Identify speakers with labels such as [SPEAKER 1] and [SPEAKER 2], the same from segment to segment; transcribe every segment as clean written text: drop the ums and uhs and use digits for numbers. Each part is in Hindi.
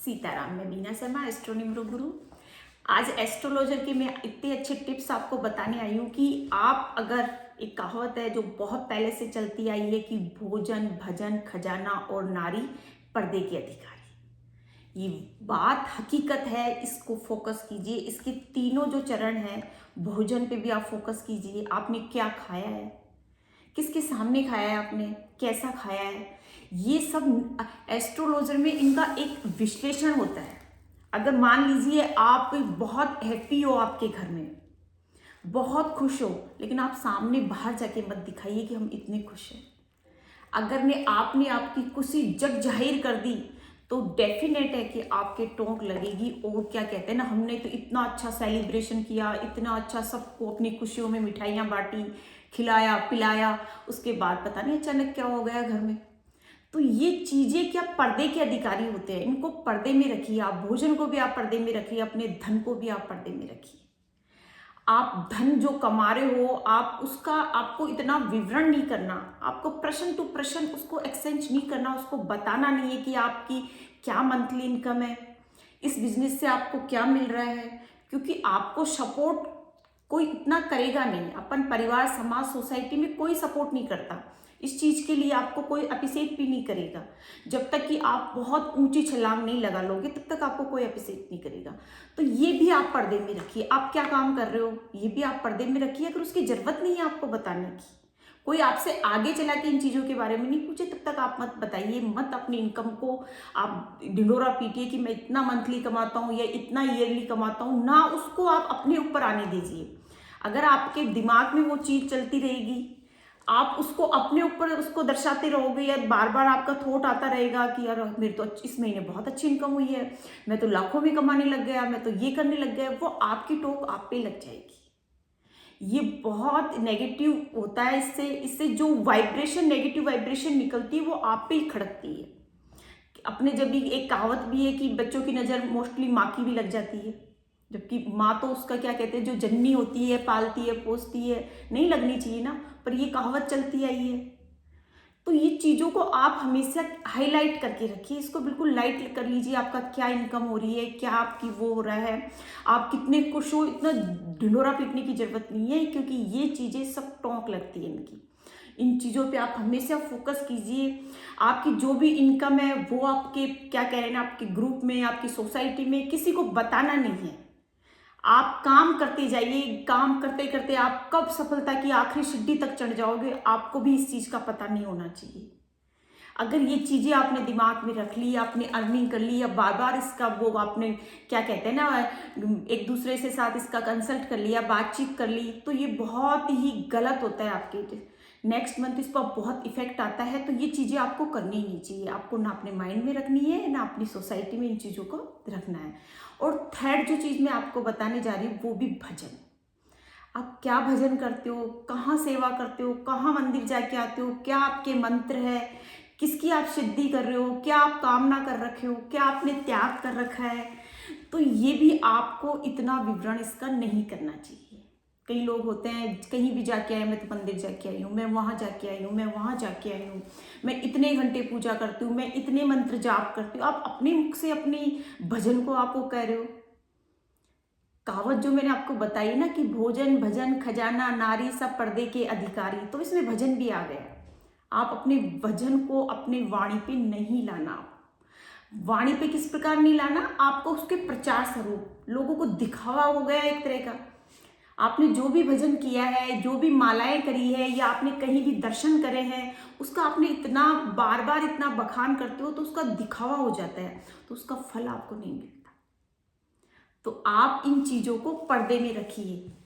[SPEAKER 1] सीताराम, मैं बीना शर्मा, एस्ट्रोनिमरो गुरु। आज एस्ट्रोलॉजर के मैं इतने अच्छे टिप्स आपको बताने आई हूँ कि आप अगर एक कहावत है जो बहुत पहले से चलती आई है कि भोजन भजन खजाना और नारी पर्दे के अधिकारी। ये बात हकीकत है, इसको फोकस कीजिए। इसके तीनों जो चरण हैं, भोजन पे भी आप फोकस कीजिए। आपने क्या खाया है, किसके सामने खाया है, आपने कैसा खाया है, ये सब एस्ट्रोलॉजर में इनका एक विश्लेषण होता है। अगर मान लीजिए आप बहुत हैप्पी हो, आपके घर में बहुत खुश हो, लेकिन आप सामने बाहर जाके मत दिखाइए कि हम इतने खुश हैं। अगर ने आपने आपकी खुशी जग जाहिर कर दी तो डेफिनेट है कि आपके टोंक लगेगी। और क्या कहते हैं ना, हमने तो इतना अच्छा सेलिब्रेशन किया, इतना अच्छा सबको अपनी खुशियों में मिठाइयाँ बांटी, खिलाया पिलाया, उसके बाद पता नहीं अचानक क्या हो गया घर में। तो ये चीजें क्या पर्दे के अधिकारी होते हैं, इनको पर्दे में रखिए। आप भोजन को भी आप पर्दे में रखिए, अपने धन को भी आप पर्दे में रखिए। आप धन जो कमा रहे हो, आप उसका आपको इतना विवरण नहीं करना, आपको प्रश्न टू प्रश्न उसको एक्सचेंज नहीं करना, उसको बताना नहीं है कि आपकी क्या मंथली इनकम है, इस बिजनेस से आपको क्या मिल रहा है। क्योंकि आपको सपोर्ट कोई इतना करेगा नहीं, अपन परिवार समाज सोसाइटी में कोई सपोर्ट नहीं करता। इस चीज के लिए आपको कोई अप्रिशिएट भी नहीं करेगा। जब तक कि आप बहुत ऊंची छलांग नहीं लगा लोगे तब तक आपको कोई अप्रिशिएट नहीं करेगा। तो ये भी आप पर्दे में रखिए। आप क्या काम कर रहे हो ये भी आप पर्दे में रखिए। अगर उसकी जरूरत नहीं है आपको बताने की, कोई आपसे आगे चला के इन चीजों के बारे में नहीं पूछे, तब तक आप मत बताइए। मत अपनी इनकम को आप ढिंडोरा पीटिए कि मैं इतना मंथली कमाता हूँ या इतना ईयरली कमाता हूँ ना, उसको आप अपने ऊपर आने दीजिए। अगर आपके दिमाग में वो चीज चलती रहेगी, आप उसको अपने ऊपर उसको दर्शाते रहोगे या बार बार आपका थॉट आता रहेगा कि यार मेरे तो इस महीने बहुत अच्छी इनकम हुई है, मैं तो लाखों में कमाने लग गया, मैं तो ये करने लग गया, वो आपकी टोक आप पे लग जाएगी। ये बहुत नेगेटिव होता है। इससे इससे जो वाइब्रेशन, नेगेटिव वाइब्रेशन निकलती है वो आप पे ही खड़कती है। अपने जब भी एक कहावत भी है कि बच्चों की नज़र मोस्टली माँ की भी लग जाती है, जबकि माँ तो उसका क्या कहते हैं, जो जननी होती है, पालती है पोसती है, नहीं लगनी चाहिए ना, पर ये कहावत चलती आई है। तो ये चीज़ों को आप हमेशा हाईलाइट करके रखिए, इसको बिल्कुल लाइट कर लीजिए। आपका क्या इनकम हो रही है, क्या आपकी वो हो रहा है, आप कितने खुश हो, इतना ढिंडोरा पीटने की जरूरत नहीं है। क्योंकि ये चीज़ें सब टोंक लगती है इनकी। इन चीज़ों पे आप हमेशा फोकस कीजिए। आपकी जो भी इनकम है वो आपके क्या कह रहे हैं ना, आपके ग्रुप में, आपकी सोसाइटी में किसी को बताना नहीं है। आप काम करते जाइए, काम करते करते आप कब सफलता की आखिरी सीढ़ी तक चढ़ जाओगे आपको भी इस चीज का पता नहीं होना चाहिए। अगर ये चीजें आपने दिमाग में रख ली, आपने अर्निंग कर ली, या बार बार इसका वो आपने क्या कहते हैं ना, एक दूसरे से साथ इसका कंसल्ट कर लिया, बातचीत कर ली, तो ये बहुत ही गलत होता है। आपके नेक्स्ट मंथ इस पर बहुत इफेक्ट आता है। तो ये चीजें आपको करनी ही नहीं चाहिए। आपको ना अपने माइंड में रखनी है, ना अपनी सोसाइटी में इन चीजों को रखना है। और थर्ड जो चीज मैं आपको बताने जा रही हूँ वो भी भजन। आप क्या भजन करते हो, कहाँ सेवा करते हो, कहाँ मंदिर जाके आते हो, क्या आपके मंत्र है, किसकी आप सिद्धि कर रहे हो, क्या आप कामना कर रखे हो, क्या आपने त्याग कर रखा है। तो ये भी आपको इतना विवरण इसका नहीं करना चाहिए। कई लोग होते हैं कहीं भी जाके आए, मैं तो मंदिर जाके आई हूँ, मैं वहाँ जाके आई हूँ, मैं वहाँ जाके आई हूँ, मैं इतने घंटे पूजा करती हूँ, मैं इतने मंत्र जाप करती हूँ। आप अपने मुख से अपनी भजन को आप वो कह रहे हो। कहावत जो मैंने आपको बताई ना कि भोजन भजन खजाना नारी सब पर्दे के अधिकारी, तो इसमें भजन भी आ गया। आप अपने भजन को अपने वाणी पे नहीं लाना। वाणी पे किस प्रकार नहीं लाना, आपको उसके प्रचार स्वरूप लोगों को दिखावा हो गया एक तरह का। आपने जो भी भजन किया है, जो भी मालाएं करी है, या आपने कहीं भी दर्शन करे हैं, उसका आपने इतना बार बार इतना बखान करते हो तो उसका दिखावा हो जाता है, तो उसका फल आपको नहीं मिलता। तो आप इन चीजों को पर्दे में रखिए।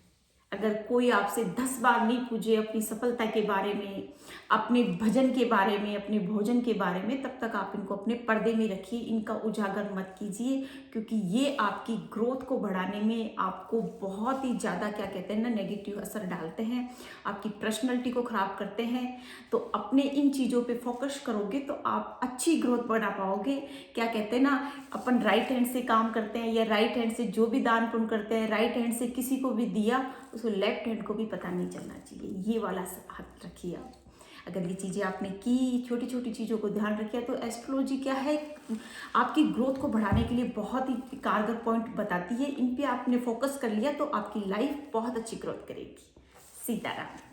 [SPEAKER 1] अगर कोई आपसे 10 बार नहीं पूछे अपनी सफलता के बारे में, अपने भजन के बारे में, अपने भोजन के बारे में, तब तक आप इनको अपने पर्दे में रखिए, इनका उजागर मत कीजिए। क्योंकि ये आपकी ग्रोथ को बढ़ाने में आपको बहुत ही ज़्यादा क्या कहते हैं ना, नेगेटिव असर डालते हैं, आपकी पर्सनैलिटी को खराब करते हैं। तो अपने इन चीज़ों पे फोकस करोगे तो आप अच्छी ग्रोथ बना पाओगे। क्या कहते हैं ना, अपन राइट हैंड से काम करते हैं या राइट हैंड से जो भी दान पुण्य करते हैं, राइट हैंड से किसी को भी दिया, उसको लेफ्ट हैंड को भी पता नहीं चलना चाहिए। ये वाला हाथ रखिए आप। अगर ये चीज़ें आपने की, छोटी छोटी चीज़ों को ध्यान रखिए, तो एस्ट्रोलॉजी क्या है, आपकी ग्रोथ को बढ़ाने के लिए बहुत ही कारगर पॉइंट बताती है। इन पे आपने फोकस कर लिया तो आपकी लाइफ बहुत अच्छी ग्रोथ करेगी। सीताराम।